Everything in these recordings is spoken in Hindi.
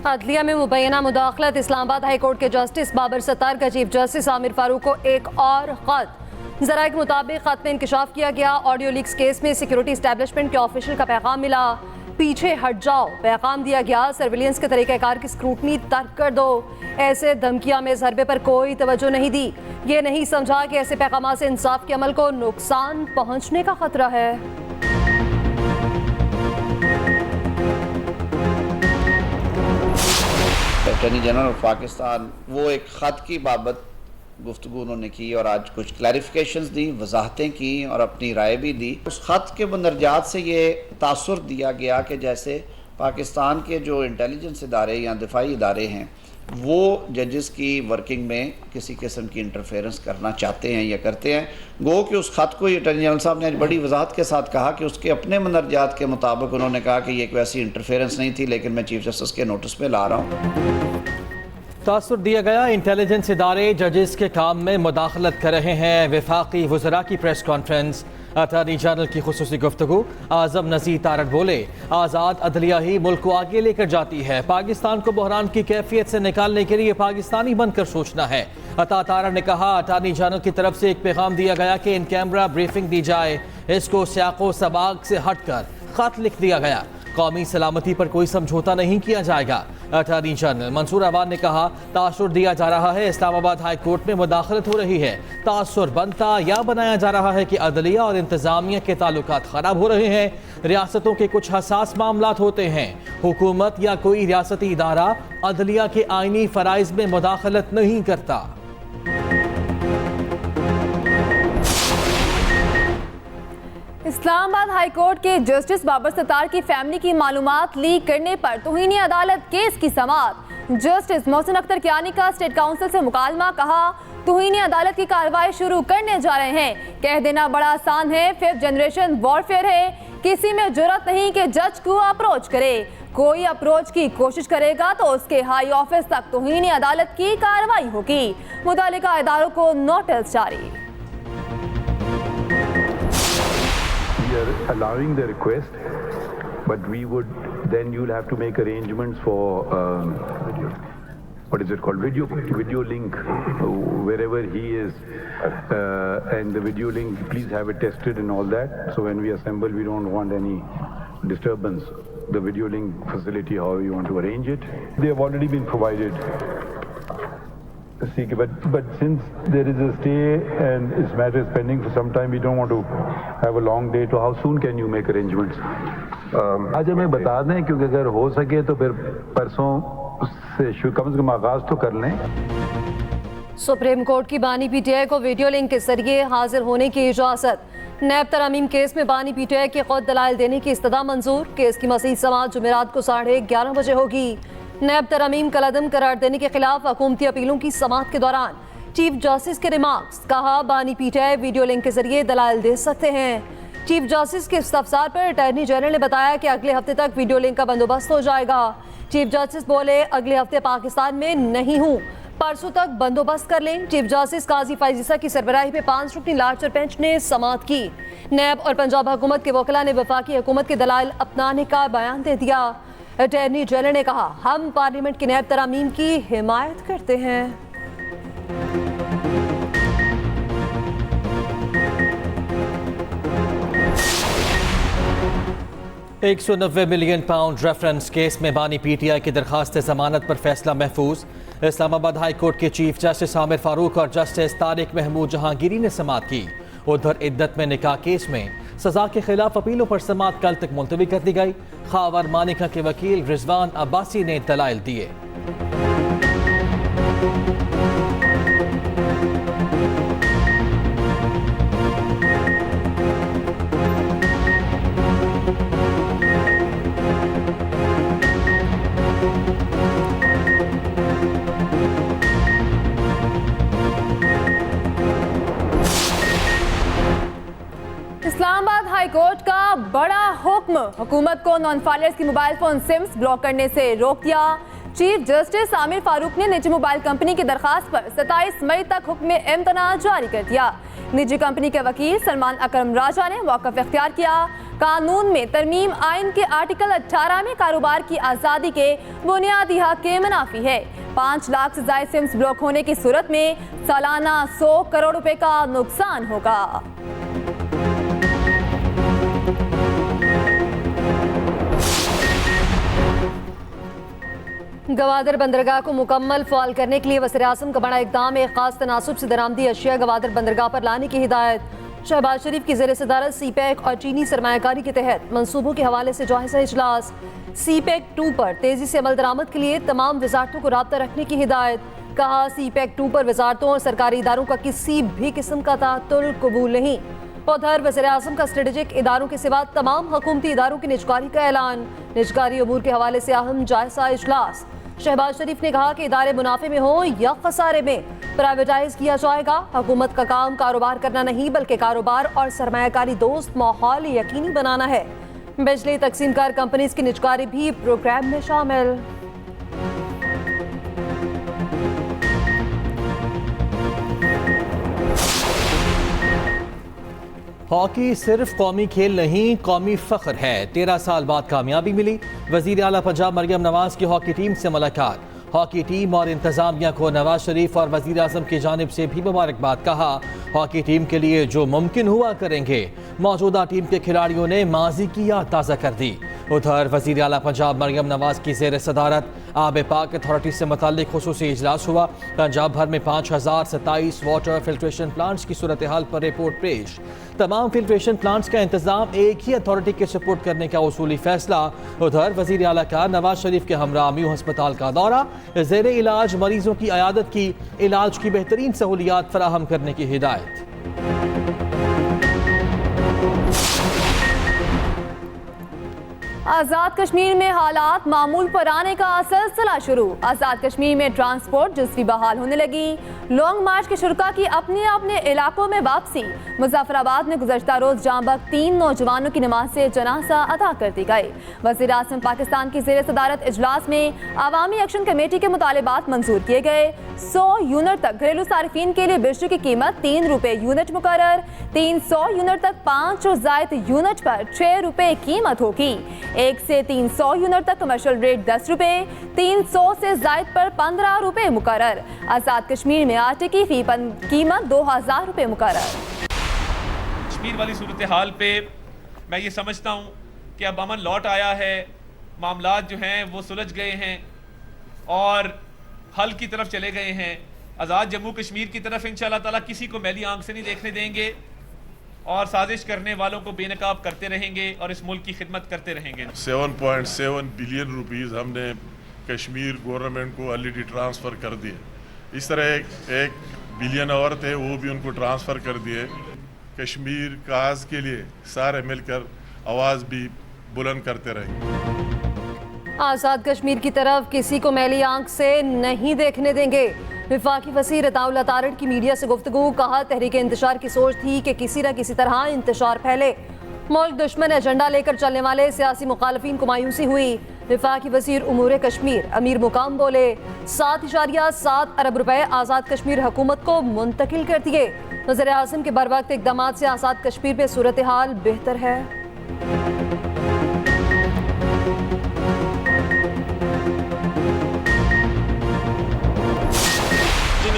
अदलिया में मुबैना मुदाखलत। इस्लामाबाद हाई कोर्ट के जस्टिस बाबर सत्तार का चीफ जस्टिस आमिर फारूक को एक और खत। ज़राए के मुताबिक खत में इंकशाफ किया गया ऑडियो लीक्स केस में सिक्योरिटी एस्टेब्लिशमेंट के ऑफिशियल का पैगाम मिला, पीछे हट जाओ। पैगाम दिया गया, सर्विलेंस के तरीक़ाकार की स्क्रूटनी तर्क कर दो। ऐसे धमकियां में ज़रबे पर कोई तवज्जो नहीं दी। ये नहीं समझा कि ऐसे पैगाम से इंसाफ के अमल को नुकसान पहुंचने का खतरा है। अटॉर्नी जनरल ऑफ पाकिस्तान वो एक ख़त की बाबत गुफ्तगू उन्होंने की और आज कुछ क्लैरिफिकेशंस दी, वजाहतें की और अपनी राय भी दी। उस ख़त के मंदरजात से ये तासुर दिया गया कि जैसे पाकिस्तान के जो इंटेलिजेंस इदारे या दिफाई इदारे हैं वो जजेस की वर्किंग में किसी किस्म की इंटरफेरेंस करना चाहते हैं या करते हैं। गो कि उस ख़त को अटॉर्नी जनरल साहब ने आज बड़ी वजाहत के साथ कहा कि उसके अपने मंदरजात के मुताबिक उन्होंने कहा कि ये कोई ऐसी इंटरफेरेंस नहीं थी, लेकिन मैं चीफ जस्टिस के नोटिस में ला रहा हूँ। तासुर दिया गया, इंटेलिजेंस इदारे जजेस के काम में मुदाखलत कर रहे हैं। वफाकी वज़रा की प्रेस कॉन्फ्रेंस, अटॉर्नी जनरल की खुसूसी गुफ्तगू। आज़म नज़ीर तारड़ बोले, आज़ाद अदलिया ही मुल्क को आगे लेकर जाती है। पाकिस्तान को बहरान की कैफियत से निकालने के लिए पाकिस्तानी बनकर सोचना है। अता तारड़ ने कहा, अटॉर्नी जनरल की तरफ से एक पैगाम दिया गया कि इन कैमरा ब्रीफिंग दी जाए। इसको सियाको सबाक से हटकर खत लिख दिया गया। कौमी सलामती पर कोई समझौता नहीं किया जाएगा। अटॉर्नी जनरल मंसूर अवान ने कहा, तासुर दिया जा रहा है इस्लामाबाद हाई कोर्ट में मुदाखलत हो रही है। तासुर बनता या बनाया जा रहा है कि अदलिया और इंतजामिया के ताल्लुकात खराब हो रहे हैं। रियासतों के कुछ हसास मामलात होते हैं। हुकूमत या कोई रियासती इदारा अदलिया के आईनी फ़राइज़ में मुदाखलत नहीं करता। इस्लामाबाद हाई कोर्ट के जस्टिस बाबर सत्तार की फैमिली की मालूमात लीक करने पर तौहीन अदालत केस की समाअत। जस्टिस मोहसिन अख्तर कियानी का स्टेट काउंसिल से मुकालमा, कहा तौहीन अदालत की कार्रवाई शुरू करने जा रहे हैं। कह देना बड़ा आसान है, 5th जनरेशन वॉरफेयर है। किसी में जुर्रत नहीं कि जज को अप्रोच करे। कोई अप्रोच की कोशिश करेगा तो उसके हाई ऑफिस तक तौहीन अदालत की कार्रवाई होगी। मुतालिका इदारों को नोटिस जारी। We are allowing the request, but we would then you'll have to make arrangements for what is it called, video link wherever he is, and the video link, please have it tested and all that. So when we assemble, we don't want any disturbance. The video link facility, however you want to arrange it, they have already been provided. See, but since there is a stay and this matter is pending for some time, we don't want to have a long day. So how soon can you make arrangements? आज हमें बता दें, क्योंकि अगर हो सके तो फिर परसों से कम से कम आगाज तो कर लें। सुप्रीम कोर्ट की बानी पीटीआई को वीडियो लिंक के जरिए हाजिर होने की इजाजत। नैब तरमीम केस में बानी पीटीआई की खुद दलाइल देने की इस्तदा मंजूर। केस की मज़ीद समाअत जुमेरात को 11:30 बजे होगी। नैब तरमीम कलअदम करार देने के खिलाफ हुकूमती अपीलों की समाअत के दौरान चीफ जस्टिस के रिमार्क्स, कहा बानी पीटीआई वीडियो लिंक के जरिए दलाइल दे सकते हैं। चीफ जस्टिस के इस्तफसार पर अटॉर्नी जनरल ने बताया कि अगले हफ्ते तक वीडियो लिंक का बंदोबस्त हो जाएगा। चीफ जस्टिस बोले, अगले हफ्ते पाकिस्तान में नहीं हूँ, परसों तक बंदोबस्त कर लें। चीफ जस्टिस काजी फायजीसा की सरबराही पे 5 रुकनी लार्जर बेंच ने समाअत की। नैब और पंजाब हुकूमत के वकला ने वफाकी हुकूमत के दलाइल अपनाने का बयान दे दिया। अटॉर्नी जनरल ने कहा, हम पार्लियामेंट की नैब तरामीम की हिमायत करते हैं। 190 मिलियन पाउंड रेफरेंस केस में बानी पीटीआई की दरखास्त जमानत पर फैसला महफूज। इस्लामाबाद हाई कोर्ट के चीफ जस्टिस आमिर फारूक और जस्टिस तारिक महमूद जहांगीरी ने समाअत की। उधर इद्दत में निकाह केस में सजा के खिलाफ अपीलों पर समाअत कल तक मुलतवी कर दी गई। खावर मानिका के वकील रिजवान अब्बासी ने दलाइल दिए। इस्लामाबाद हाई कोर्ट का बड़ा हुक्म, हुकूमत को नॉन फाइलर्स की मोबाइल फोन सिम्स ब्लॉक करने से रोक दिया। चीफ जस्टिस आमिर फारूक ने निजी मोबाइल कंपनी की दरखास्त पर 27 मई तक हुक्म इम्तना जारी कर दिया। निजी कंपनी के वकील सलमान अकरम राजा ने मौक़िफ़ इख्तियार किया। कानून में तरमीम आइन के आर्टिकल 18 में कारोबार की आज़ादी के बुनियादी हक के मुनाफी है। 5 लाख से ज्यादा सिम्स ब्लॉक होने की सूरत में सालाना 100 करोड़ रुपए का नुकसान होगा। गवादर बंदरगाह को मुकम्मल फ़ाल करने के लिए वज़ीर-ए-आज़म का बड़ा इक़दाम। एक खास तनासुब से दरामदी अशिया गवादर बंदरगाह पर लाने की हिदायत। शहबाज शरीफ की ज़ेर सदारत सीपैक और चीनी सरमायाकारी के तहत मनसूबों के हवाले से जायज़ा इजलास। सीपैक 2 पर तेज़ी से अमल दरामद के लिए तमाम वजारतों को राब्ता रखने की हिदायत। कहा, सीपैक 2 पर वजारतों और सरकारी इदारों का किसी भी किस्म का तातुल कबूल नहीं। उधर वज़ीर-ए-आज़म का स्ट्रेटेजिक इदारों के सिवा तमाम हुकूमती इदारों की निजकारी का ऐलान। निजकारी अमूर के हवाले से अहम जायज़ा इजलास। शहबाज शरीफ ने कहा कि इदारे मुनाफे में हो या खसारे में प्राइवेटाइज किया जाएगा। हुकूमत का काम कारोबार करना नहीं बल्कि कारोबार और सरमायाकारी दोस्त माहौल यकीनी बनाना है। बिजली तकसीमकार कंपनीज की निजकारी भी प्रोग्राम में शामिल। हॉकी सिर्फ कौमी खेल नहीं, कौमी फख्र है। 13 साल बाद कामयाबी मिली। वज़ीर आला पंजाब मरियम नवाज की हॉकी टीम से मुलाकात। हॉकी टीम और इंतजामिया को नवाज शरीफ और वज़ीर आज़म की जानिब से भी मुबारकबाद। कहा, हॉकी टीम के लिए जो मुमकिन हुआ करेंगे। मौजूदा टीम के खिलाड़ियों ने माजी की याद ताज़ा कर दी। उधर वज़ीर आला पंजाब मरियम नवाज की ज़ेर सदारत आब पाक अथॉरिटी से मुताल्लिक़ खुसूसी इजलास हुआ। पंजाब भर में 5027 वाटर फिल्ट्रेशन प्लांट्स की सूरत हाल पर रिपोर्ट पेश। तमाम फिल्ट्रेशन प्लांट्स का इंतजाम एक ही अथॉरिटी के सपोर्ट करने का उसूली फैसला। उधर वज़ीर आला का नवाज शरीफ के हमरा म्यू अस्पताल का दौरा। ज़ेरे इलाज मरीजों की अयादत की, इलाज की बेहतरीन सहूलियात फराहम करने की हिदायत। आज़ाद कश्मीर में हालात मामूल पर आने का सिलसिला शुरू। आज़ाद कश्मीर में ट्रांसपोर्ट जल्दी बहाल होने लगी। लॉन्ग मार्च के शुरका की अपने अपने इलाकों में वापसी। मुजफ्फराबाद में गुज़श्ता रोज़ जांबक 3 नौजवानों की नमाज से जनाजा अदा कर दी गई। वज़ीर-ए-आज़म पाकिस्तान की ज़ेर सदारत इजलास में अवामी एक्शन कमेटी के मुतालिबात मंजूर किए गए। 100 यूनिट तक घरेलू सार्फिन के लिए बिजली की कीमत 3 रुपए यूनिट मुकर्रर। 300 यूनिट तक 5 और ज़ायद यूनिट पर 6 रुपए कीमत होगी। 1 से 300 यूनिट तक कमर्शियल रेट 10 रुपए, 300 से जायद पर 15 रुपए मुकर्रर। आज़ाद कश्मीर में आटे की फी कीमत 2000 रुपए मुकर्रर। कश्मीर वाली सूरत हाल पे मैं ये समझता हूँ कि अब अमन लौट आया है, मामलात जो हैं वो सुलझ गए हैं और हल की तरफ चले गए हैं। आज़ाद जम्मू कश्मीर की तरफ इंशाअल्लाह ताला किसी को मैली आंख से नहीं देखने देंगे और साजिश करने वालों को बेनकाब करते रहेंगे और इस मुल्क की खिदमत करते रहेंगे। 7.7 बिलियन रुपीस हमने कश्मीर गवर्नमेंट को ऑलरेडी ट्रांसफ़र कर दिए। इस तरह एक बिलियन और थे, वो भी उनको ट्रांसफ़र कर दिए। कश्मीर काज के लिए सारे मिलकर आवाज़ भी बुलंद करते रहेंगे। आज़ाद कश्मीर की तरफ किसी को मैली आंख से नहीं देखने देंगे। वफाकी वज़ीर अताउल्लाह तारड़ की मीडिया से गुफ्तगू। कहा, तहरीक इंतशार की सोच थी कि किसी न किसी तरह इंतशार फैले। मुल्क दुश्मन एजेंडा लेकर चलने वाले सियासी मुखालफिन को मायूसी हुई। वफाकी वज़ीर उमूर कश्मीर अमीर मुकाम बोले, 7.7 अरब रुपए आज़ाद कश्मीर हुकूमत को मुंतकिल कर दिए। वज़ीर-ए-आज़म के बरवक्त इक़दामात से आज़ाद कश्मीर में सूरत हाल बेहतर है।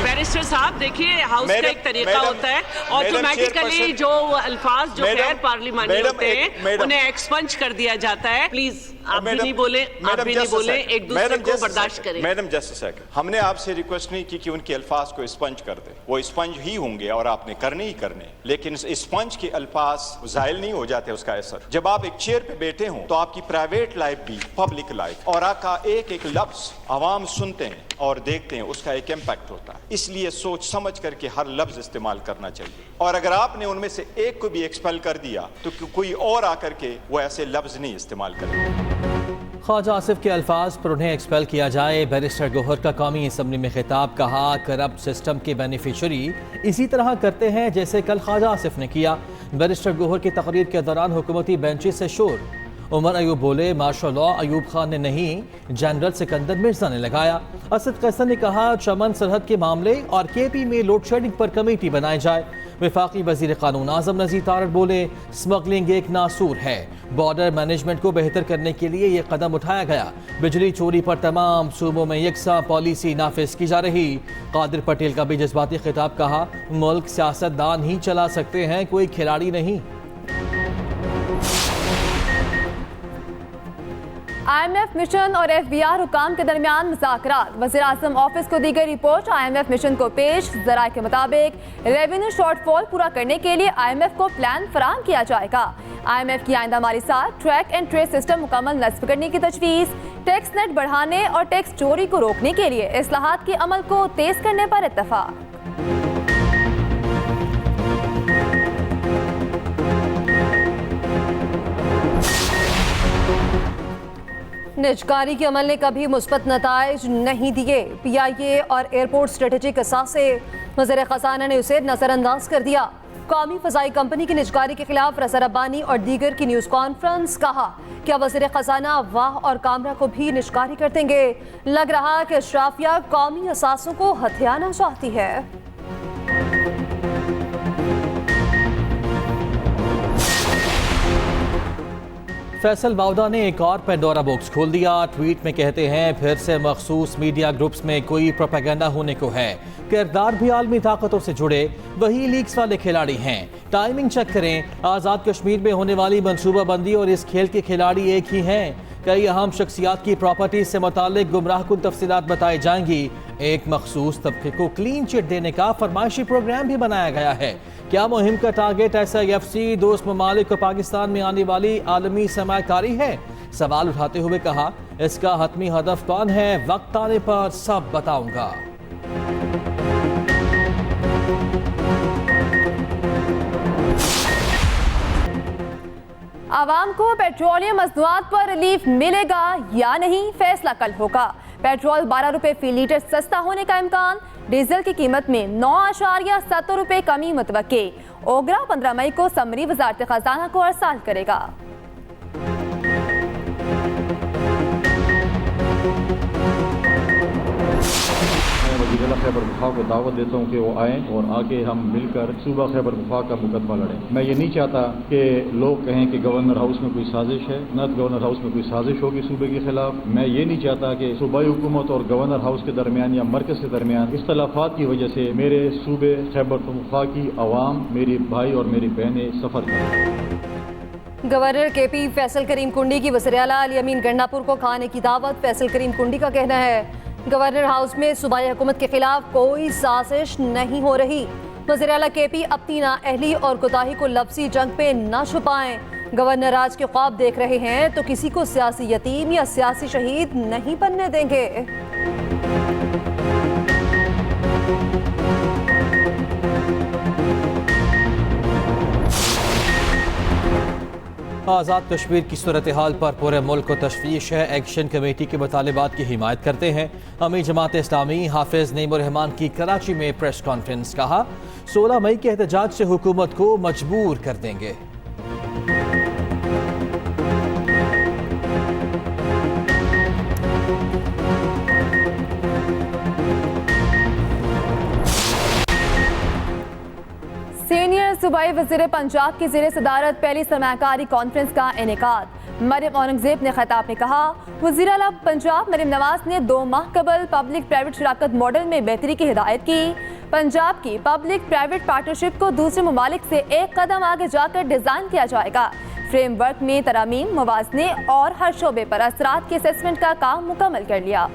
बैरिस्टर साहब देखिए, हाउस का एक तरीका होता है, ऑटोमेटिकली जो अल्फाज जो गैर पार्लिमानी होते हैं उन्हें एक्सपंज कर दिया जाता है। प्लीज आप भी नहीं बोले, आप भी नहीं बोले, एक दूसरे को बर्दाश्त करें। मैडम जस्ट अ सेकंड, हमने आपसे रिक्वेस्ट नहीं की कि उनके अल्फाज को स्पंज कर दे, वो स्पंज ही होंगे और आपने करने ही करने, लेकिन स्पंज के अल्फाज जायल नहीं हो जाते उसका असर। जब आप एक चेयर पे बैठे हों तो आपकी प्राइवेट लाइफ भी पब्लिक लाइफ और आपका एक एक लफ्ज आवाम सुनते हैं और देखते हैं, उसका एक इम्पैक्ट होता है। इसलिए सोच समझ करके हर लफ्ज इस्तेमाल करना चाहिए और अगर आपने उनमें से एक को भी एक्सपेल कर दिया तो कोई और आकर के वो ऐसे लफ्ज नहीं इस्तेमाल करेगा। ख्वाजा आसिफ के अल्फाज पर उन्हें एक्सपेल किया जाए। बैरिस्टर गौहर का कौमी असम्बली में खिताब। कहा, करप्ट सिस्टम के बेनिफिशरी इसी तरह करते हैं जैसे कल ख्वाजा आसिफ ने किया। बैरिस्टर गौहर की तकरीर के दौरान हुकूमती बेंचेस से शोर। उमर अयूब बोले, मार्शल लॉ अयूब खान ने नहीं, जनरल सिकंदर मिर्जा ने लगाया। असद कैसर ने कहा, चमन सरहद के मामले और KP में लोड शेडिंग पर कमेटी बनाई जाए। वफाकी वज़ीर क़ानून आज़म नज़ीर तारड़ बोले, स्मगलिंग एक नासूर है। बॉर्डर मैनेजमेंट को बेहतर करने के लिए ये कदम उठाया गया। बिजली चोरी पर तमाम सूबों में यकसा पॉलिसी नाफिज की जा रही। कादिर पटेल का भी जज्बाती खिताब, कहा मुल्क सियासतदान ही चला सकते हैं, कोई खिलाड़ी नहीं। IMF मिशन और FBR हुकाम के दरमियान मुज़ाकरात। वज़ीर-ए-आज़म ऑफिस को दी गई रिपोर्ट IMF मिशन को पेश। ज़राए के मुताबिक रेवेन्यू शॉर्टफॉल पूरा करने के लिए IMF को प्लान फराहम किया जाएगा। IMF की आइंदा माली साल ट्रैक एंड ट्रेस सिस्टम मुकम्मल नस्ब करने की तजवीज़, टैक्स नेट बढ़ाने और टैक्स चोरी को रोकने के लिए इस्लाहात के अमल को तेज करने पर इत्तफाक। निजकारी के अमल ने कभी मुस्बत नताइज नहीं दिए। PIA और एयरपोर्ट स्ट्रेटेजिक असासे, वज़ीर ख़ज़ाना ने उसे नज़रअंदाज कर दिया। कौमी फ़ज़ाई कंपनी की निजकारी के खिलाफ रज़ा रब्बानी और दीगर की न्यूज़ कॉन्फ्रेंस, कहा क्या वज़ीर ख़ज़ाना वाह और कामरा को भी निजकारी कर देंगे। लग रहा कि अशराफिया कौमी असासों को हथियाना चाहती है। फैसल बाउदा ने एक और पेंडोरा बॉक्स खोल दिया। ट्वीट में कहते हैं, फिर से मखसूस मीडिया ग्रुप्स में कोई प्रोपेगेंडा होने को है। किरदार भी आलमी ताकतों से जुड़े वही लीक्स वाले खिलाड़ी हैं। टाइमिंग चेक करें। आज़ाद कश्मीर में होने वाली मनसूबाबंदी और इस खेल के खिलाड़ी एक ही हैं। कई अहम शख्सियात की प्रॉपर्टी से मुतालिक गुमराहकुन तफसीलात बताई जाएंगी। एक मखसूस तबके को क्लीन चिट देने का फरमाइशी प्रोग्राम भी बनाया गया है। क्या मुहिम का टारगेट SIFC दोस्त ममालिक को पाकिस्तान में आने वाली आलमी सरमायाकारी है? सवाल उठाते हुए कहा, इसका हतमी हदफ कौन है, वक्त आने पर सब बताऊंगा। आवाम को पेट्रोलियम मसनूआत पर रिलीफ मिलेगा या नहीं, फैसला कल होगा। पेट्रोल 12 रुपए फी लीटर सस्ता होने का इम्कान। डीजल की कीमत में 9.7 रुपए कमी मुतवक्के। ओगरा 15 मई को समरी वजारत खजाना को अरसाल करेगा। जिला खैबर पख्तूनख्वा को दावत देता हूँ कि वो आएँ और आके हम मिलकर सूबा खैबर पख्तूनख्वा का मुकदमा लड़ें। मैं ये नहीं चाहता कि लोग कहें कि गवर्नर हाउस में कोई साजिश है, न गवर्नर हाउस में कोई साजिश होगी सूबे के खिलाफ। मैं ये नहीं चाहता कि सूबाई हुकूमत और गवर्नर हाउस के दरमियान या मरकज़ के दरमियान इख्तलाफात की वजह से मेरे सूबे खैबर पख्तूनख्वा की आवाम, मेरे भाई और मेरी बहनें सफ़र करें। गवर्नर KP फैसल करीम कुंडी की वज़ीर आला अली अमीन गंडापुर को खाने की दावत। फैसल करीम कुंडी का कहना है, गवर्नर हाउस में सूबाई हुकूमत के खिलाफ कोई साजिश नहीं हो रही। वज़ीर आला KP अपनी नाअहली और कोताही को लफ्ज़ी जंग पे न छुपाएं। गवर्नर आज के ख्वाब देख रहे हैं तो किसी को सियासी यतीम या सियासी शहीद नहीं बनने देंगे। आज़ाद कश्मीर की सूरत हाल पर पूरे मुल्क को तशवीश है। एक्शन कमेटी के मुतालिबात की हिमायत करते हैं। अमीर जमात इस्लामी हाफिज नईमुर रहमान की कराची में प्रेस कॉन्फ्रेंस, कहा 16 मई के एहतजाज से हुकूमत को मजबूर कर देंगे। सीनियर सूबाई वज़ीर पंजाब की ज़ेर सदारत पहली सरमायाकारी कॉन्फ्रेंस का इनेकाद। मरियम औरंगजेब ने खिताब में कहा, वज़ीर आला पंजाब मरियम नवाज ने 2 माह कबल पब्लिक प्राइवेट शराकत मॉडल में बेहतरी की हिदायत की। पंजाब की पब्लिक प्राइवेट पार्टनरशिप को दूसरे ममालिक से एक कदम आगे जाकर डिज़ाइन किया जाएगा। फ्रेमवर्क में तरामीम, मवाज़ने और हर शोबे पर असरात के असेसमेंट का काम मुकम्मल कर लिया।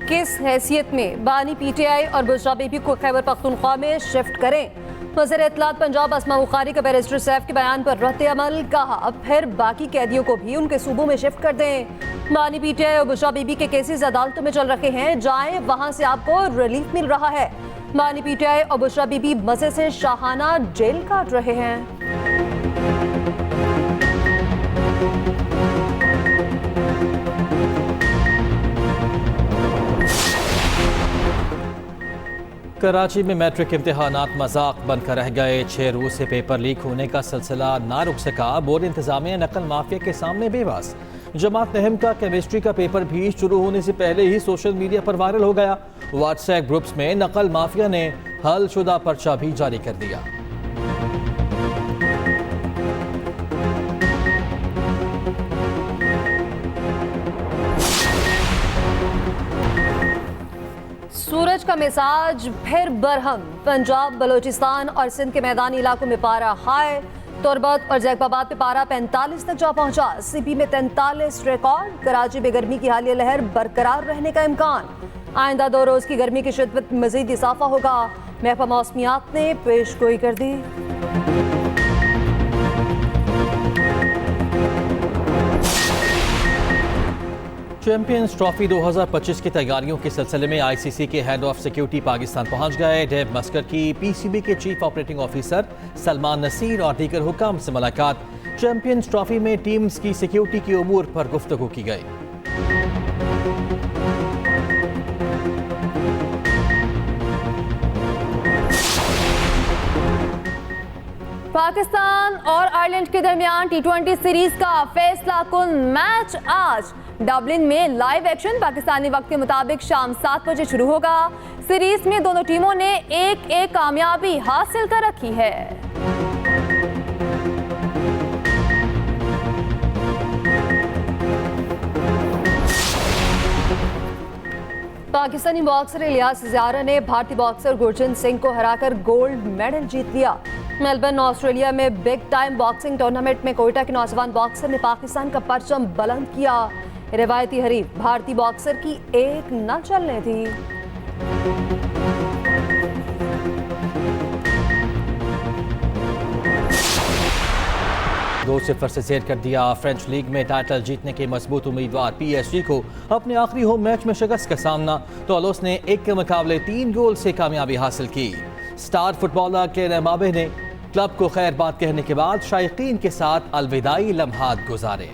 किस हैसियत में बानी PTI और बुशरा बीबी को खैबर पख्तूनख्वा में शिफ्ट करें? वज़ीर इत्तलात पंजाब अस्मा बुखारी का बैरिस्टर सैफ के बयान पर रद्द अमल, कहा अब फिर बाकी कैदियों को भी उनके सूबों में शिफ्ट कर दें। बानी PTI और बुशरा बीबी के केसेस अदालतों में चल रहे हैं, जाएं वहां से आपको रिलीफ मिल रहा है। बानी PTI और बुशरा बीबी मजे से शाहाना जेल काट रहे हैं। कराची में मैट्रिक इम्तिहानात मजाक बनकर रह गए। 6 रोज से पेपर लीक होने का सिलसिला ना रुक सका। बोर्ड इंतजामिया नकल माफिया के सामने बेबस। जमात नहम का केमिस्ट्री का पेपर भी शुरू होने से पहले ही सोशल मीडिया पर वायरल हो गया। व्हाट्सएप ग्रुप्स में नकल माफिया ने हल शुदा पर्चा भी जारी कर दिया। सूरज का मिजाज फिर बरहम। पंजाब, बलोचिस्तान और सिंध के मैदानी इलाकों में पारा हाई। तुरबत और जैकबाबाद पे पारा 45 तक जा पहुंचा। सीपी में 43 रिकॉर्ड। कराची में गर्मी की हालिया लहर बरकरार रहने का इम्कान। आइंदा 2 रोज की गर्मी की शिद्दत में मजीद इजाफा होगा। महकमा मौसमियात ने पेशगोई कर दी। चैंपियंस ट्रॉफी 2025 की तैयारियों के सिलसिले में आईसीसी के हेड ऑफ सिक्योरिटी पाकिस्तान पहुंच गए। डेव मस्कर की पीसीबी के chief operating officer Salman Naseer और दीगर हुकाम से मुलाकात। चैंपियंस ट्रॉफी में टीम्स की सिक्योरिटी के उमूर पर गुफ्तगू की गई। पाकिस्तान और आयरलैंड के दरमियान टी20 सीरीज का फैसला कुन मैच आज डबलिन में लाइव एक्शन पाकिस्तानी वक्त के मुताबिक शाम 7 बजे शुरू होगा। सीरीज में दोनों टीमों ने एक कामयाबी हासिल कर रखी है। पाकिस्तानी बॉक्सर इलियास ज़ियारा ने भारतीय बॉक्सर गुरजंत सिंह को हराकर गोल्ड मेडल जीत लिया। मेलबर्न, ऑस्ट्रेलिया में बिग टाइम बॉक्सिंग टूर्नामेंट में कोयटा के नौजवान बॉक्सर ने पाकिस्तान का परचम बुलंद किया। रिवायती हरीफ भारतीय बॉक्सर की एक न चलने थी। 2-0 से जेर कर दिया। फ्रेंच लीग में टाइटल जीतने के मजबूत उम्मीदवार पीएसजी को अपने आखिरी होम मैच में शिकस्त का सामना। तो अलोस ने 1 के मुकाबले 3 गोल से कामयाबी हासिल की। स्टार फुटबॉलर केन एम्बापे ने क्लब को खैर बात कहने के बाद शायकीन के साथ अलविदाई लम्हात गुजारे।